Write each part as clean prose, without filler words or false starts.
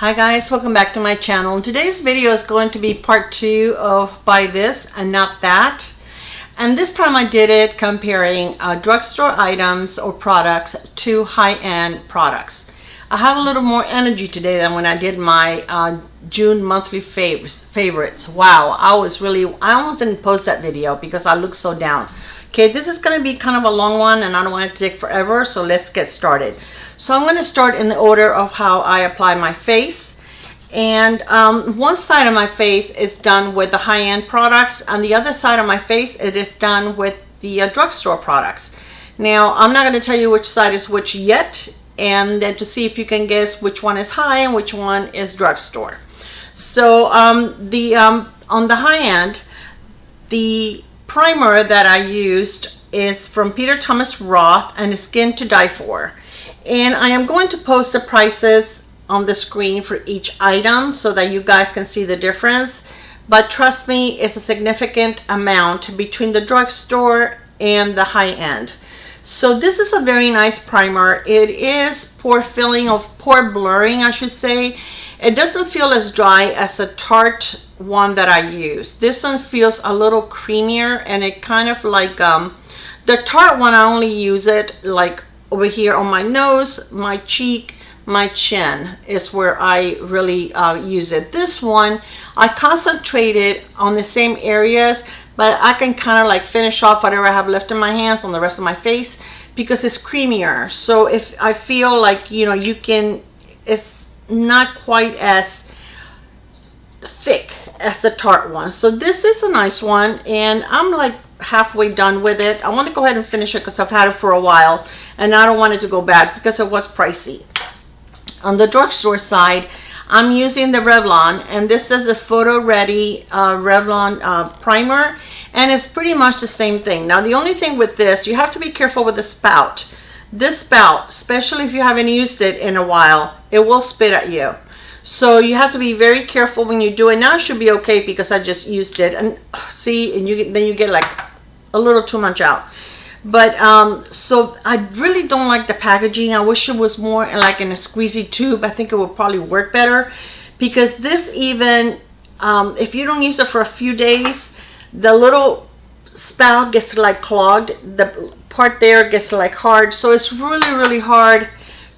Hi guys, welcome back to my channel. Today's video is going to be part 2 of Buy This and Not That. And this time I did it comparing drugstore items or products to high-end products. I have a little more energy today than when I did my June monthly favorites. Wow, I almost didn't post that video because I looked so down. Okay, this is going to be kind of a long one and I don't want it to take forever, so let's get started. So I'm going to start in the order of how I apply my face. And one side of my face is done with the high-end products, and the other side of my face, it is done with the drugstore products. Now, I'm not going to tell you which side is which yet, and then to see if you can guess which one is high and which one is drugstore. So on the high end, the primer that I used is from Peter Thomas Roth and is Skin to Die For. And I am going to post the prices on the screen for each item so that you guys can see the difference. But trust me, it's a significant amount between the drugstore and the high end. So this is a very nice primer. It is pore filling, or pore blurring, I should say. It doesn't feel as dry as a Tarte one that I used. This one feels a little creamier, and it kind of like the Tarte one, I only use it like over here on my nose, my cheek, my chin is where I really use it. This one, I concentrated on the same areas, but I can kind of like finish off whatever I have left in my hands on the rest of my face because it's creamier. So if I feel like, you know, you can, it's not quite as thick as the Tarte one. So this is a nice one, and I'm like halfway done with it. I want to go ahead and finish it because I've had it for a while and I don't want it to go bad because it was pricey. On the drugstore side, I'm using the Revlon, and this is a photo ready Revlon primer, and it's pretty much the same thing. Now the only thing with this, you have to be careful with the spout. This spout, especially if you haven't used it in a while, it will spit at you. So you have to be very careful when you do it. Now it should be okay because I just used it, and see, and then you get like a little too much out. But so I really don't like the packaging. I wish it was more like in a squeezy tube. I think it would probably work better, because this, even if you don't use it for a few days, the little spout gets like clogged. The part there gets like hard. So it's really hard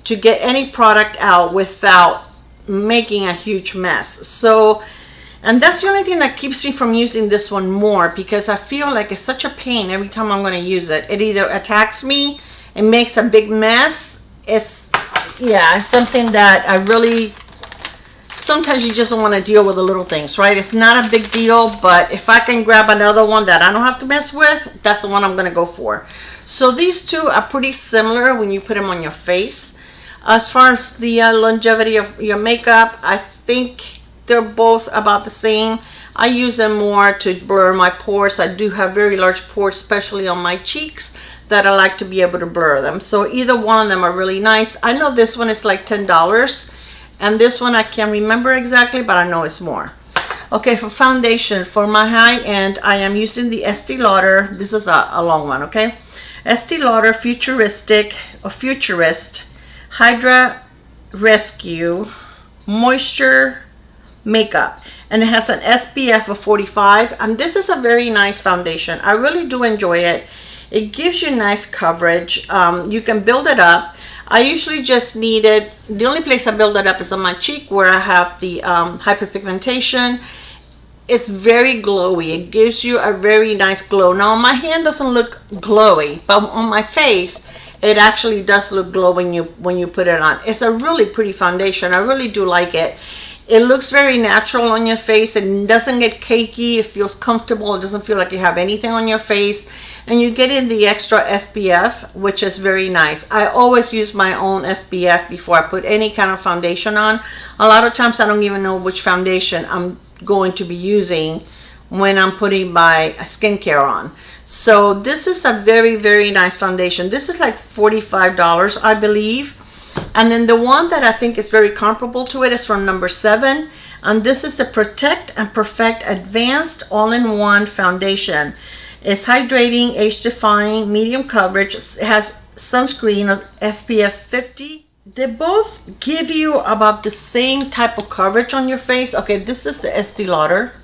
to get any product out without making a huge mess. So, and that's the only thing that keeps me from using this one more, because I feel like it's such a pain every time I'm going to use it. It either attacks me and makes a big mess. It's something that I really, sometimes you just don't want to deal with the little things, right? It's not a big deal, but if I can grab another one that I don't have to mess with, that's the one I'm going to go for. So these two are pretty similar when you put them on your face. As far as the longevity of your makeup, I think they're both about the same. I use them more to blur my pores. I do have very large pores, especially on my cheeks, that I like to be able to blur them. So either one of them are really nice. I know this one is like $10, and this one I can't remember exactly, but I know it's more. Okay, for foundation, for my high end, I am using the Estee Lauder. This is a long one, okay? Estee Lauder Futurist Hydra Rescue Moisture Makeup, and it has an SPF of 45, and this is a very nice foundation. I really do enjoy it. It gives you nice coverage. You can build it up. I usually just need it, the only place I build it up is on my cheek where I have the hyperpigmentation. It's very glowy. It gives you a very nice glow. Now my hand doesn't look glowy, but on my face it actually does look glow when you put it on. It's a really pretty foundation. I really do like it. It looks very natural on your face. It doesn't get cakey. It feels comfortable. It doesn't feel like you have anything on your face. And you get in the extra SPF, which is very nice. I always use my own SPF before I put any kind of foundation on. A lot of times I don't even know which foundation I'm going to be using when I'm putting my skincare on. So this is a very nice foundation. This is like $45, I believe. And then the one that I think is very comparable to it is from No7, and this is the Protect and Perfect Advanced All-in-One Foundation. It's hydrating, age-defying, medium coverage. It has sunscreen of SPF 50 They both give you about the same type of coverage on your face. Okay, this is the Estee Lauder,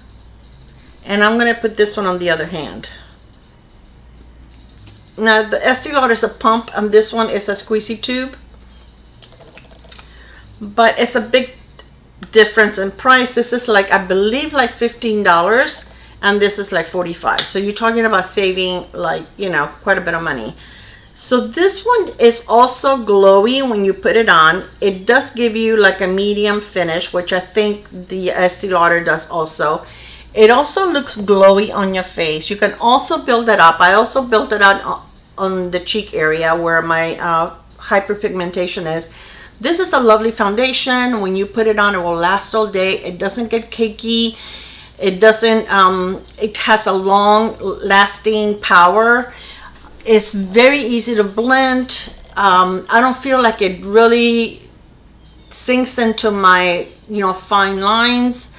and I'm gonna put this one on the other hand. Now the Estee Lauder is a pump and this one is a squeezy tube, but it's a big difference in price. This is like, I believe, like $15, and this is like $45. So you're talking about saving, like, you know, quite a bit of money. So this one is also glowy when you put it on. It does give you like a medium finish, which I think the Estee Lauder does also. It also looks glowy on your face. You can also build it up. I also built it out on the cheek area where my hyperpigmentation is. This is a lovely foundation. When you put it on, it will last all day. It doesn't get cakey. It doesn't, it has a long lasting power. It's very easy to blend. I don't feel like it really sinks into my, you know, fine lines.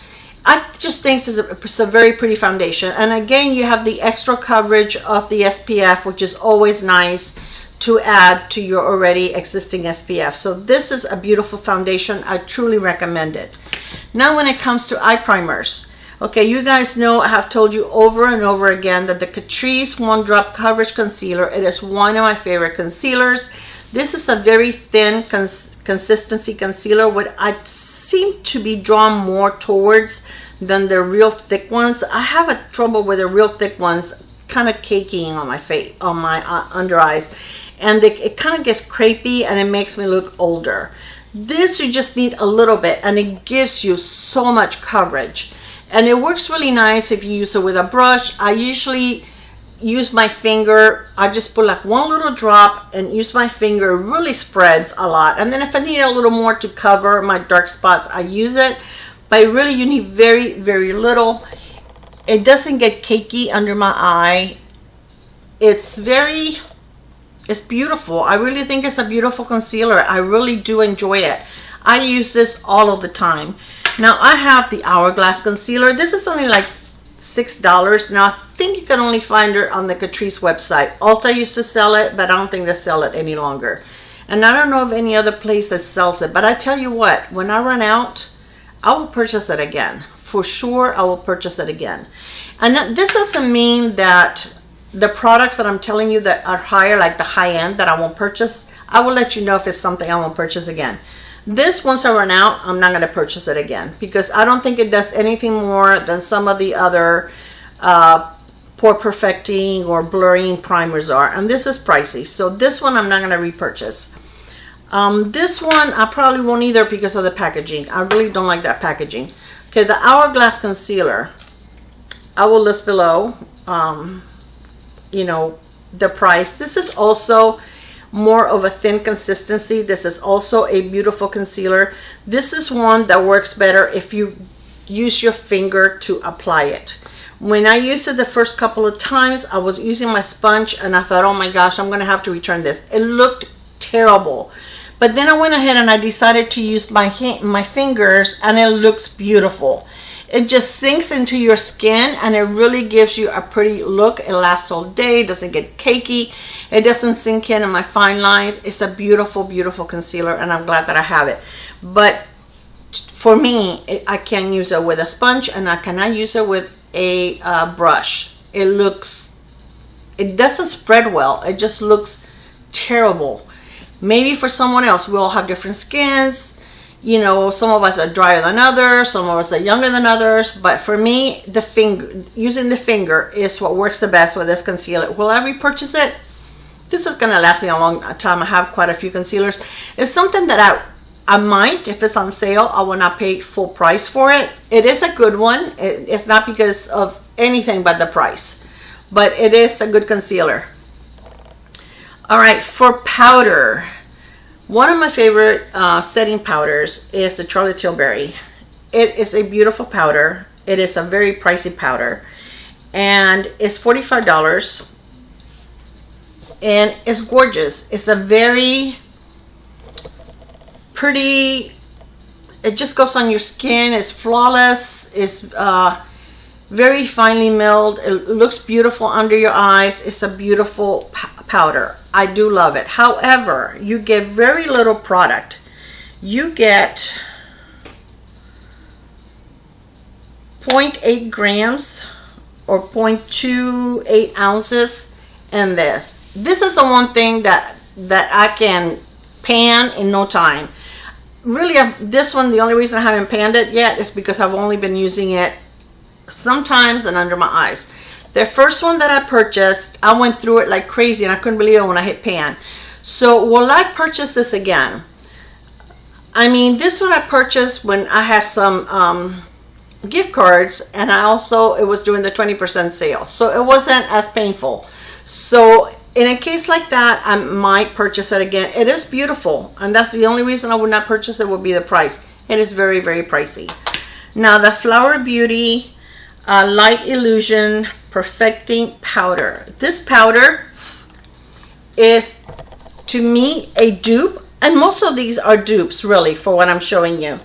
I just think it's a very pretty foundation. And again, you have the extra coverage of the SPF, which is always nice to add to your already existing SPF. So this is a beautiful foundation. I truly recommend it. Now when it comes to eye primers, okay, you guys know I have told you over and over again that the Catrice One Drop Coverage Concealer, it is one of my favorite concealers. This is a very thin consistency concealer, what I seem to be drawn more towards than the real thick ones. I have a trouble with the real thick ones kind of caking on my face, on my under eyes, and it kind of gets crepey and it makes me look older. This you just need a little bit and it gives you so much coverage. And it works really nice if you use it with a brush. I usually use my finger. I just put like one little drop and use my finger. It really spreads a lot. And then if I need a little more to cover my dark spots, I use it. But really you need very, very little. It doesn't get cakey under my eye. It's beautiful. I really think it's a beautiful concealer. I really do enjoy it. I use this all of the time. Now I have the Hourglass Concealer. This is only like $6. Now I think you can only find it on the Catrice website. Ulta used to sell it, but I don't think they sell it any longer. And I don't know of any other place that sells it. But I tell you what, when I run out, I will purchase it again. For sure, I will purchase it again. And this doesn't mean that the products that I'm telling you that are higher, like the high end, that I won't purchase. I will let you know if it's something I won't purchase again. This, once I run out, I'm not going to purchase it again because I don't think it does anything more than some of the other pore perfecting or blurring primers are. And this is pricey. So this one I'm not going to repurchase. This one I probably won't either because of the packaging. I really don't like that packaging. Okay, the Hourglass Concealer, I will list below, you know, the price. This is also more of a thin consistency. This is also a beautiful concealer. This is one that works better if you use your finger to apply it. When I used it the first couple of times, I was using my sponge and I thought, oh my gosh, I'm gonna have to return this. It looked terrible. But then I went ahead and I decided to use my fingers and it looks beautiful. It just sinks into your skin and it really gives you a pretty look. It lasts all day, it doesn't get cakey, it doesn't sink in my fine lines. It's a beautiful, beautiful concealer and I'm glad that I have it. But for me, I can't use it with a sponge and I cannot use it with a brush. It doesn't spread well. It just looks terrible. Maybe for someone else, we all have different skins. You know, some of us are drier than others, some of us are younger than others, but for me, using the finger is what works the best with this concealer. Will I repurchase it? This is going to last me a long time. I have quite a few concealers. It's something that I might, if it's on sale, I will not pay full price for it. It is a good one. It's not because of anything but the price, but it is a good concealer. All right, for powder. One of my favorite setting powders is the Charlotte Tilbury. It is a beautiful powder. It is a very pricey powder. And it's $45. And it's gorgeous. It's a very pretty, it just goes on your skin. It's flawless. It's very finely milled. It looks beautiful under your eyes. It's a beautiful powder. I do love it. However, you get very little product. you get 0.8 grams or 0.28 ounces in this. This is the one thing that I can pan in no time. Really, this one, the only reason I haven't panned it yet is because I've only been using it sometimes and under my eyes. The first one that I purchased, I went through it like crazy and I couldn't believe it when I hit pan. So will I purchase this again? I mean, this one I purchased when I had some gift cards, and it was during the 20% sale, so it wasn't as painful. So in a case like that, I might purchase it again. It is beautiful, and that's the only reason I would not purchase it, would be the price. It is very, very pricey. Now the Flower Beauty Light Illusion Perfecting Powder. This powder is, to me, a dupe, and most of these are dupes really for what I'm showing you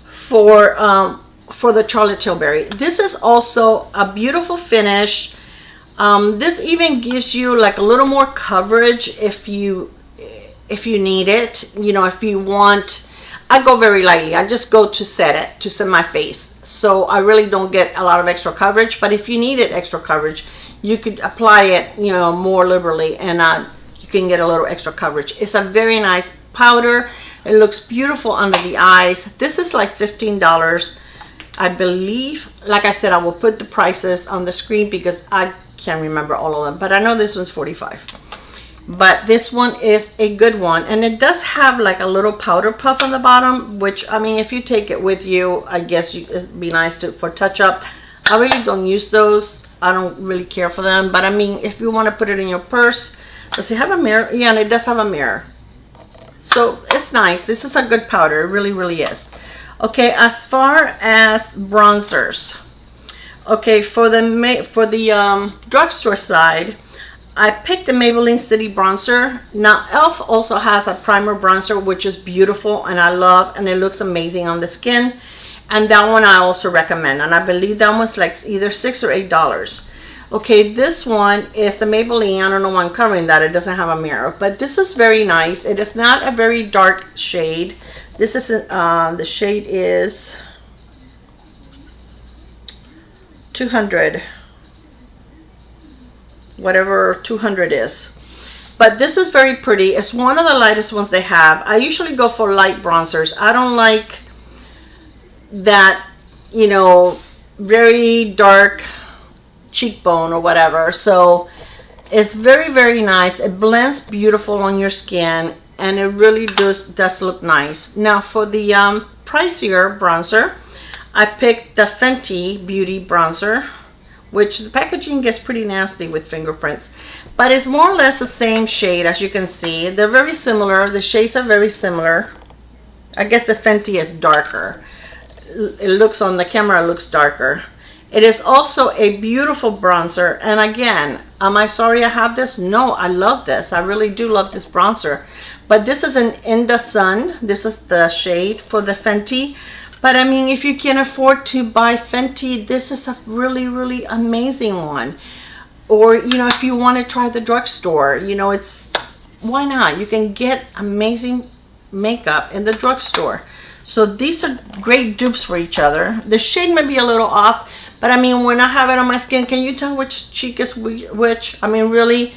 for the Charlotte Tilbury. This is also a beautiful finish. This even gives you like a little more coverage if you need it. You know, if you want, I go very lightly. I just go to set my face, so I really don't get a lot of extra coverage. But if you needed extra coverage, you could apply it, you know, more liberally, and you can get a little extra coverage. It's a very nice powder. It looks beautiful under the eyes. This is like $15, I believe. Like I said, I will put the prices on the screen because I can't remember all of them, but I know this one's $45. But this one is a good one, and it does have like a little powder puff on the bottom, which, I mean, if you take it with you, I guess it'd be nice for touch up. I really don't use those. I don't really care for them, but I mean, if you want to put it in your purse. Does it have a mirror? Yeah, and it does have a mirror, so it's nice. This is a good powder. It really, really is. Okay, as far as bronzers, okay, for the drugstore side, I picked the Maybelline City bronzer. Now e.l.f. also has a primer bronzer, which is beautiful and I love, and it looks amazing on the skin, and that one I also recommend, and I believe that one's like either $6 or $8. Okay, this one is the Maybelline. I don't know why I'm covering that. It doesn't have a mirror, but this is very nice. It is not a very dark shade. This is the shade is 200, whatever 200 is. But this is very pretty. It's one of the lightest ones they have. I usually go for light bronzers. I don't like that, you know, very dark cheekbone or whatever. So it's very, very nice. It blends beautiful on your skin, and it really does look nice. Now for the pricier bronzer, I picked the Fenty Beauty bronzer, which the packaging gets pretty nasty with fingerprints, but it's more or less the same shade. As you can see, they're very similar. The shades are very similar. I guess the Fenty is darker. It looks on the camera, it looks darker. It is also a beautiful bronzer, and again, am I sorry I have this? No, I love this. I really do love this bronzer. But this is an In the Sun. This is the shade for the Fenty. But I mean, if you can afford to buy Fenty, this is a really, really amazing one. Or, you know, if you want to try the drugstore, you know, why not? You can get amazing makeup in the drugstore. So these are great dupes for each other. The shade may be a little off, but I mean, when I have it on my skin, can you tell which cheek is which? I mean, really,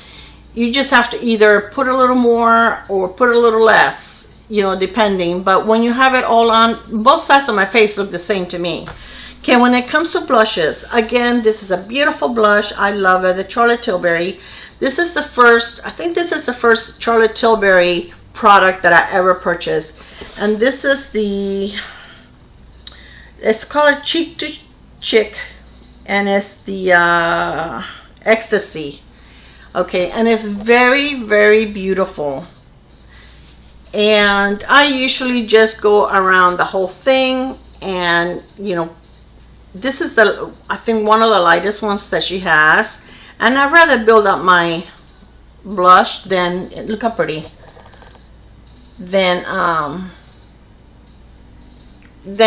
you just have to either put a little more or put a little less, you know, depending. But when you have it all on, both sides of my face look the same to me. Okay, when it comes to blushes, again, this is a beautiful blush. I love it, the Charlotte Tilbury. This is the first, I think this is the first Charlotte Tilbury product that I ever purchased. And this is it's called Cheek to Chick, and it's the Ecstasy. Okay, and it's very, very beautiful. And I usually just go around the whole thing, and you know, this is I think one of the lightest ones that she has, and I'd rather build up my blush than, look how pretty, than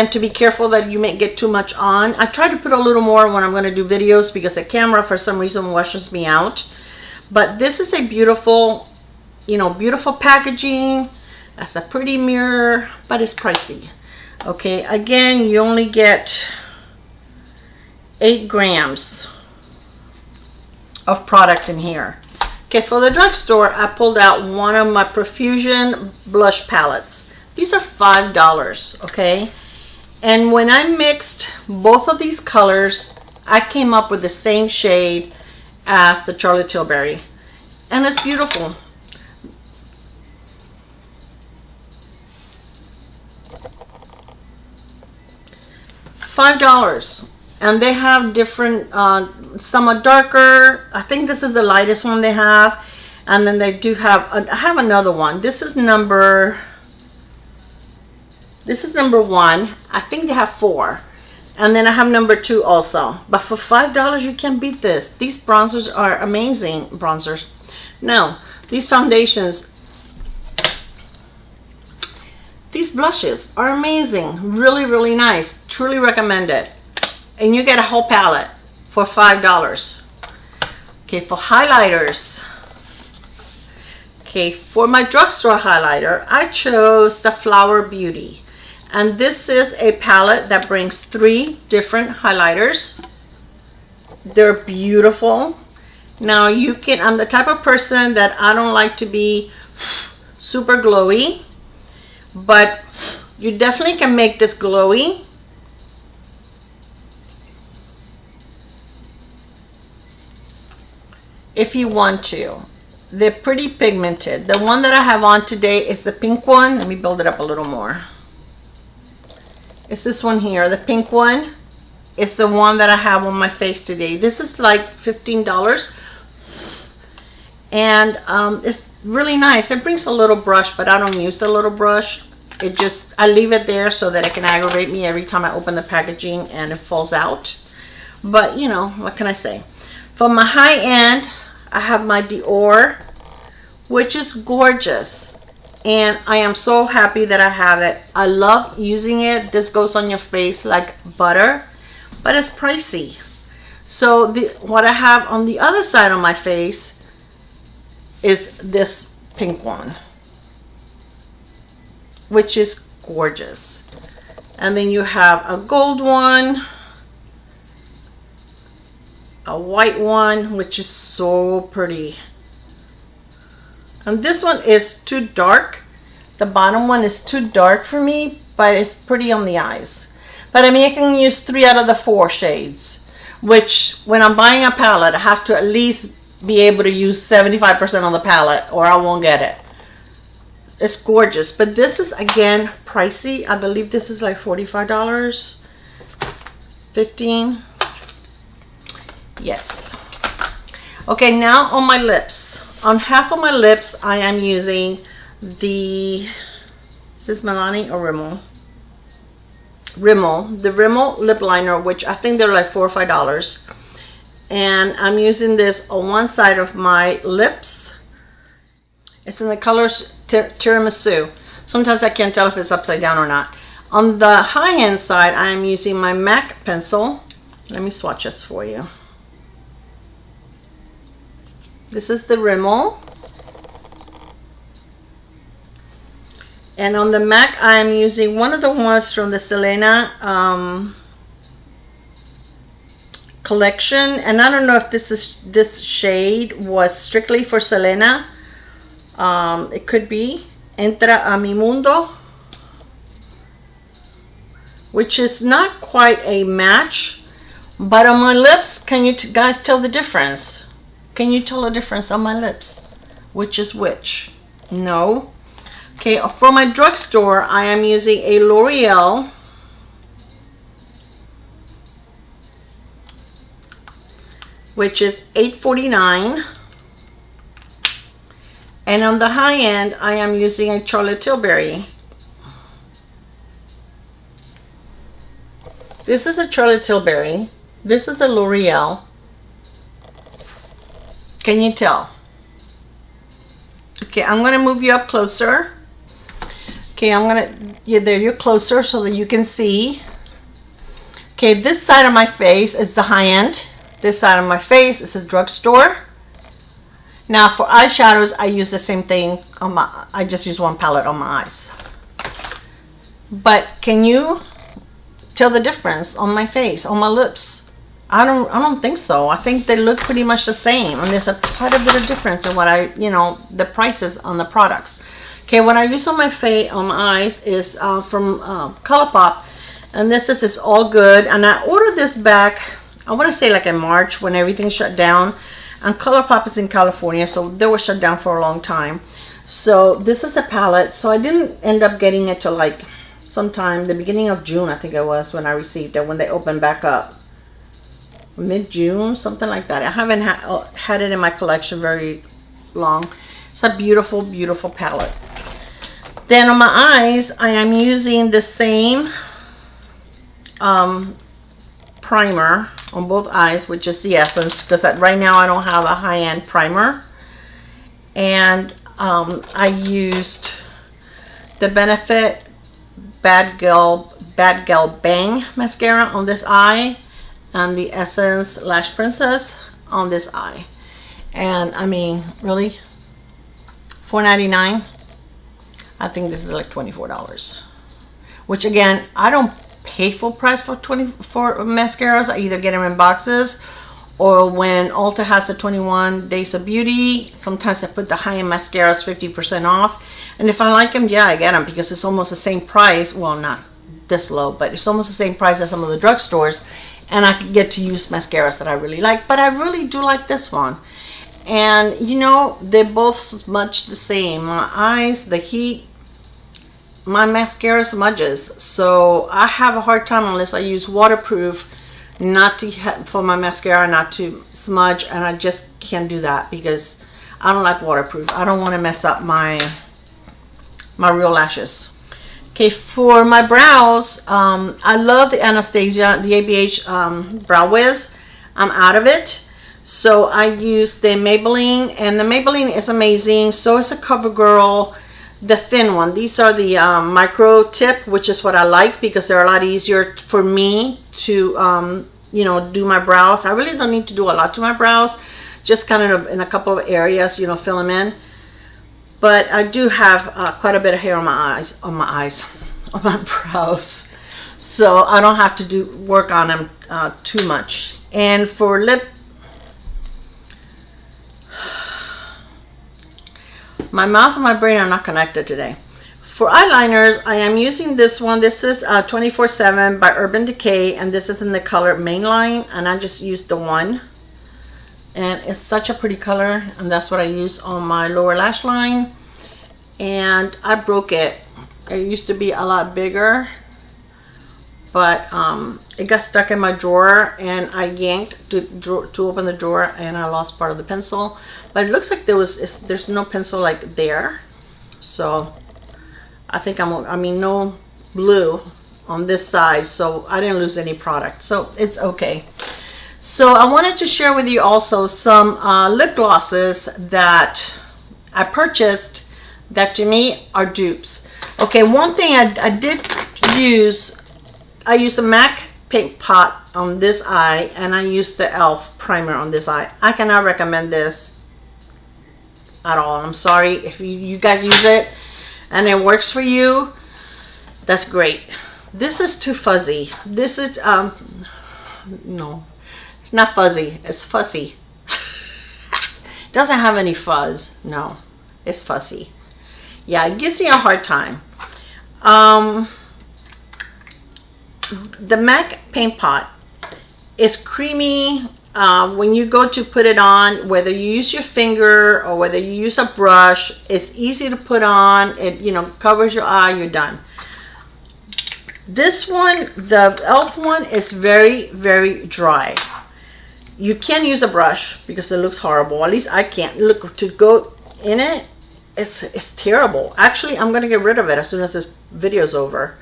to be careful that you may get too much on. I try to put a little more when I'm going to do videos because the camera for some reason washes me out. But this is a beautiful, you know, beautiful packaging, That's a pretty mirror, but it's pricey. Okay, again, you only get 8 grams of product in here. Okay, for the drugstore, I pulled out one of my Profusion blush palettes. These are $5, okay? And when I mixed both of these colors, I came up with the same shade as the Charlotte Tilbury. And it's beautiful. $5. And they have different, some are darker. I think this is the lightest one they have. And then they do have, I have another one. This is number 1. I think they have 4. And then I have number 2 also. But for $5, you can't beat this. These bronzers are amazing. Bronzers. No, these foundations, these blushes are amazing. Really, really nice. Truly recommend it. And you get a whole palette for $5. Okay, for highlighters. Okay, for my drugstore highlighter, I chose the Flower Beauty. And this is a palette that brings 3 different highlighters. They're beautiful. Now you can, I'm the type of person that I don't like to be super glowy, but you definitely can make this glowy. If you want to. They're pretty pigmented. The one that I have on today is the pink one. Let me build it up a little more. It's this one here, the pink one. It's the one that I have on my face today. This is like $15. And it's really nice. It brings a little brush, but I don't use the little brush. It just, I leave it there so that it can aggravate me every time I open the packaging and it falls out. But you know, what can I say? For my high end, I have my Dior, which is gorgeous. And I am so happy that I have it. I love using it. This goes on your face like butter, but it's pricey. So what I have on the other side of my face is this pink one, which is gorgeous. And then you have a gold one, a white one, which is so pretty. And this one is too dark. The bottom one is too dark for me, but it's pretty on the eyes. But I mean, I can use 3 out of the 4 shades, which when I'm buying a palette, I have to at least be able to use 75% of the palette or I won't get it. It's gorgeous, but this is again pricey. I believe this is like $45, $15. Yes. Okay, now on my lips. On half of my lips, I am using the, is this Milani or Rimmel? The Rimmel Lip Liner, which I think they're like $4 or $5. And I'm using this on one side of my lips. It's in the color Tiramisu. Sometimes I can't tell if it's upside down or not. On the high-end side, I am using my MAC pencil. Let me swatch this for you. This is the Rimmel. And on the MAC, I am using one of the ones from the Selena collection. And I don't know if this shade was strictly for Selena. It could be Entra a mi Mundo, which is not quite a match, but on my lips, can you guys tell the difference? Can you tell the difference on my lips? Which is which? No. Okay, for my drugstore, I am using a L'Oreal which is $8.49. And on the high end, I am using a Charlotte Tilbury. This is a Charlotte Tilbury. This is a L'Oreal. Can you tell? Okay, I'm going to move you up closer. Okay, I'm going to, there you're closer so that you can see. Okay, this side of my face is the high end. This side of my face is a drugstore. Now for eyeshadows, I use the same thing on my, I just use one palette on my eyes. But can you tell the difference on my face, on my lips? I don't think so. I think they look pretty much the same, and there's quite a bit of difference in what I, you know, the prices on the products. Okay, what I use on my face, on my eyes, is from Colourpop, and this is All Good, and I ordered this back, I want to say like in March when everything shut down, and Colourpop is in California, so they were shut down for a long time. So this is a palette, so I didn't end up getting it till like sometime the beginning of June, I think it was, when I received it, when they opened back up. Mid-June, something like that. I haven't had it in my collection very long. It's a beautiful, beautiful palette. Then on my eyes, I am using the same primer on both eyes, which is the Essence, because right now I don't have a high-end primer. And I used the Benefit Bad Girl Bang mascara on this eye, and the Essence Lash Princess on this eye. And I mean, really, $4.99. I think this is like $24, which again, I don't pay full price for mascaras. I either get them in boxes, or when Ulta has the 21 Days of Beauty, sometimes I put the high-end mascaras 50% off. And if I like them, yeah, I get them, because it's almost the same price. Well, not this low, but it's almost the same price as some of the drugstores. And I can get to use mascaras that I really like. But I really do like this one. And, you know, they're both much the same. My eyes, the heat, my mascara smudges. So I have a hard time, unless I use waterproof, not to for my mascara not to smudge. And I just can't do that, because I don't like waterproof. I don't want to mess up my real lashes. Okay, for my brows, I love the Anastasia, the ABH Brow Wiz. I'm out of it, so I use the Maybelline, and the Maybelline is amazing. So is the CoverGirl, the thin one. These are the micro tip, which is what I like, because they're a lot easier for me to, you know, do my brows. I really don't need to do a lot to my brows, just kind of in a couple of areas, you know, fill them in. But I do have quite a bit of hair on my on my brows. So I don't have to work on them too much. And for lip, my mouth and my brain are not connected today. For eyeliners, I am using this one. This is 24/7 by Urban Decay, and this is in the color Mainline, and I just used the one. And it's such a pretty color, and that's what I use on my lower lash line. And I broke it. It used to be a lot bigger, but it got stuck in my drawer, and I yanked to open the drawer, and I lost part of the pencil. But it looks like there's no pencil like there, so I think I mean no blue on this side, so I didn't lose any product, so it's okay. So I wanted to share with you also some lip glosses that I purchased that to me are dupes. Okay, one thing I did use, I used a MAC paint pot on this eye, and I used the e.l.f. primer on this eye. I cannot recommend this at all. I'm sorry if you guys use it and it works for you, that's great. This is too fuzzy. This is no, it's not fuzzy, it's fussy. It doesn't have any fuzz. No, it's fussy. Yeah, it gives me a hard time. The MAC paint pot is creamy. When you go to put it on, whether you use your finger or whether you use a brush, it's easy to put on. It, you know, covers your eye, you're done. This one, the e.l.f. one, is very, very dry. You can't use a brush because it looks horrible. At least I can't. Look, to go in it, it's terrible. Actually, I'm going to get rid of it as soon as this video is over.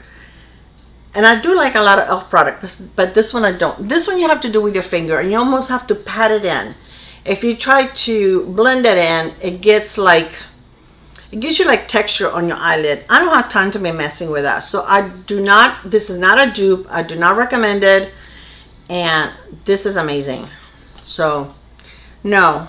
And I do like a lot of e.l.f. products, but this one I don't. This one you have to do with your finger, and you almost have to pat it in. If you try to blend it in, it gets like, it gives you like texture on your eyelid. I don't have time to be messing with that. So I do not, this is not a dupe. I do not recommend it. And this is amazing. So, no.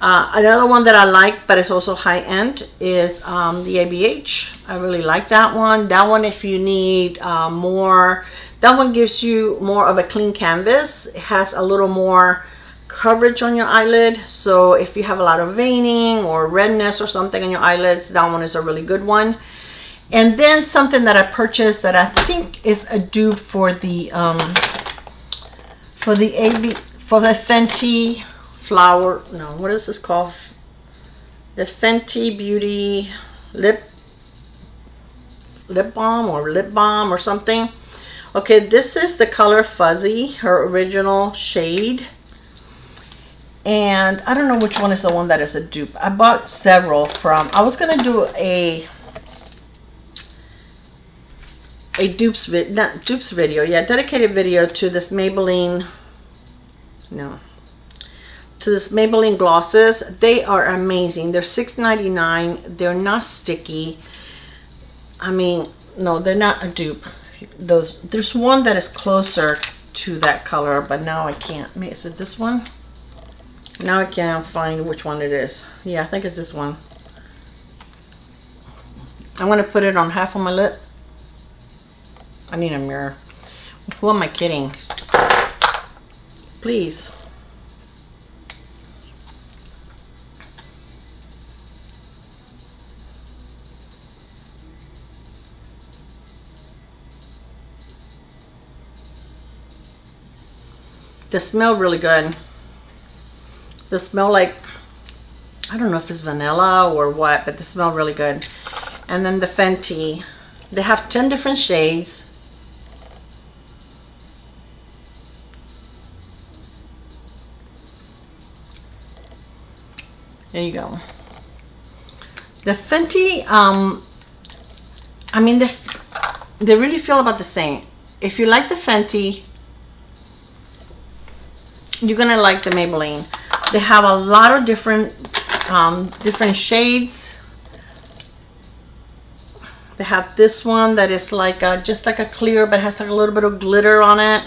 Another one that I like, but it's also high-end, is the ABH. I really like that one. That one, if you need more, that one gives you more of a clean canvas. It has a little more coverage on your eyelid. So if you have a lot of veining or redness or something on your eyelids, that one is a really good one. And then something that I purchased that I think is a dupe for the Fenty flower, no, what is this called? The Fenty Beauty lip balm or something. Okay, this is the color Fuzzy, her original shade. And I don't know which one is the one that is a dupe. I bought several from, I was gonna do a dupes video, not dupes video, yeah, dedicated video to this Maybelline, to this Maybelline glosses. They are amazing. They're $6.99. They're not sticky. I mean, no, they're not a dupe. There's one that is closer to that color, but now I can't. Is it this one? Now I can't find which one it is. Yeah, I think it's this one. I'm gonna put it on half of my lip. I need a mirror. Who am I kidding? Please. They smell really good. They smell like, I don't know if it's vanilla or what, but they smell really good. And then the Fenty, they have 10 different shades. There you go. The Fenty, I mean, they really feel about the same. If you like the Fenty, you're gonna like the Maybelline. They have a lot of different shades. They have this one that is like just like a clear, but has like a little bit of glitter on it.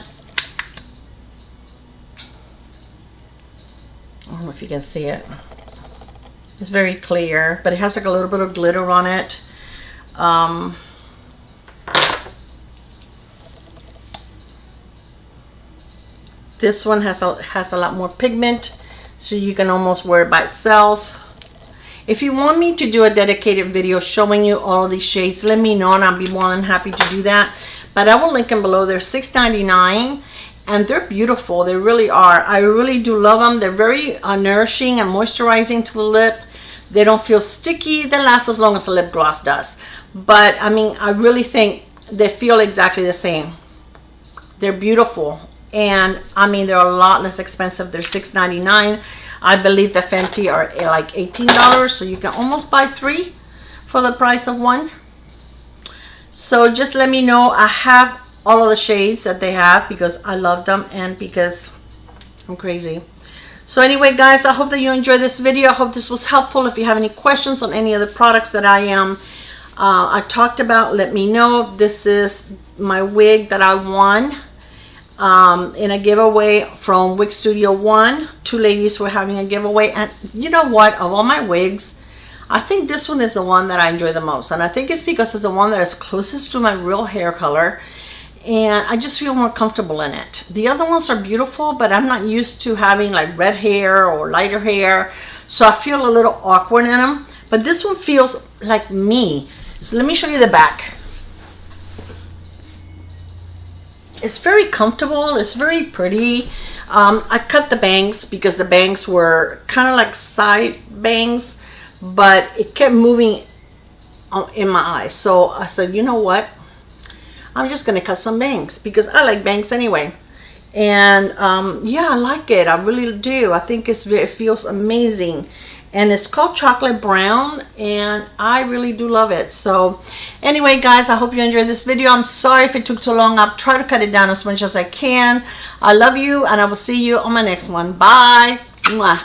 I don't know if you can see it. It's very clear, but it has like a little bit of glitter on it. This one has a lot more pigment, so you can almost wear it by itself. If you want me to do a dedicated video showing you all of these shades, let me know and I'll be more than happy to do that. But I will link them below. They're $6.99 and they're beautiful. They really are. I really do love them. They're very nourishing and moisturizing to the lip. They don't feel sticky. They last as long as a lip gloss does. But I mean, I really think they feel exactly the same. They're beautiful. And I mean, they're a lot less expensive. They're $6.99. I believe the Fenty are like $18, so you can almost buy 3 for the price of 1. So just let me know. I have all of the shades that they have because I love them and because I'm crazy. So anyway, guys, I hope that you enjoyed this video. I hope this was helpful. If you have any questions on any of the products that I talked about, let me know. This is my wig that I won in a giveaway from Wig Studio 1. 2 ladies were having a giveaway, and you know what, of all my wigs, I think this one is the one that I enjoy the most, and I think it's because it's the one that is closest to my real hair color, and I just feel more comfortable in it. The other ones are beautiful, but I'm not used to having like red hair or lighter hair, so I feel a little awkward in them, but this one feels like me. So let me show you the back. It's very comfortable. It's very pretty. I cut the bangs because the bangs were kind of like side bangs, but it kept moving in my eyes. So I said, you know what? I'm just going to cut some bangs because I like bangs anyway. And yeah, I like it. I really do. I think it feels amazing. And it's called Chocolate Brown, and I really do love it. So anyway, guys, I hope you enjoyed this video. I'm sorry if it took too long. I'll try to cut it down as much as I can. I love you, and I will see you on my next one. Bye. Mwah.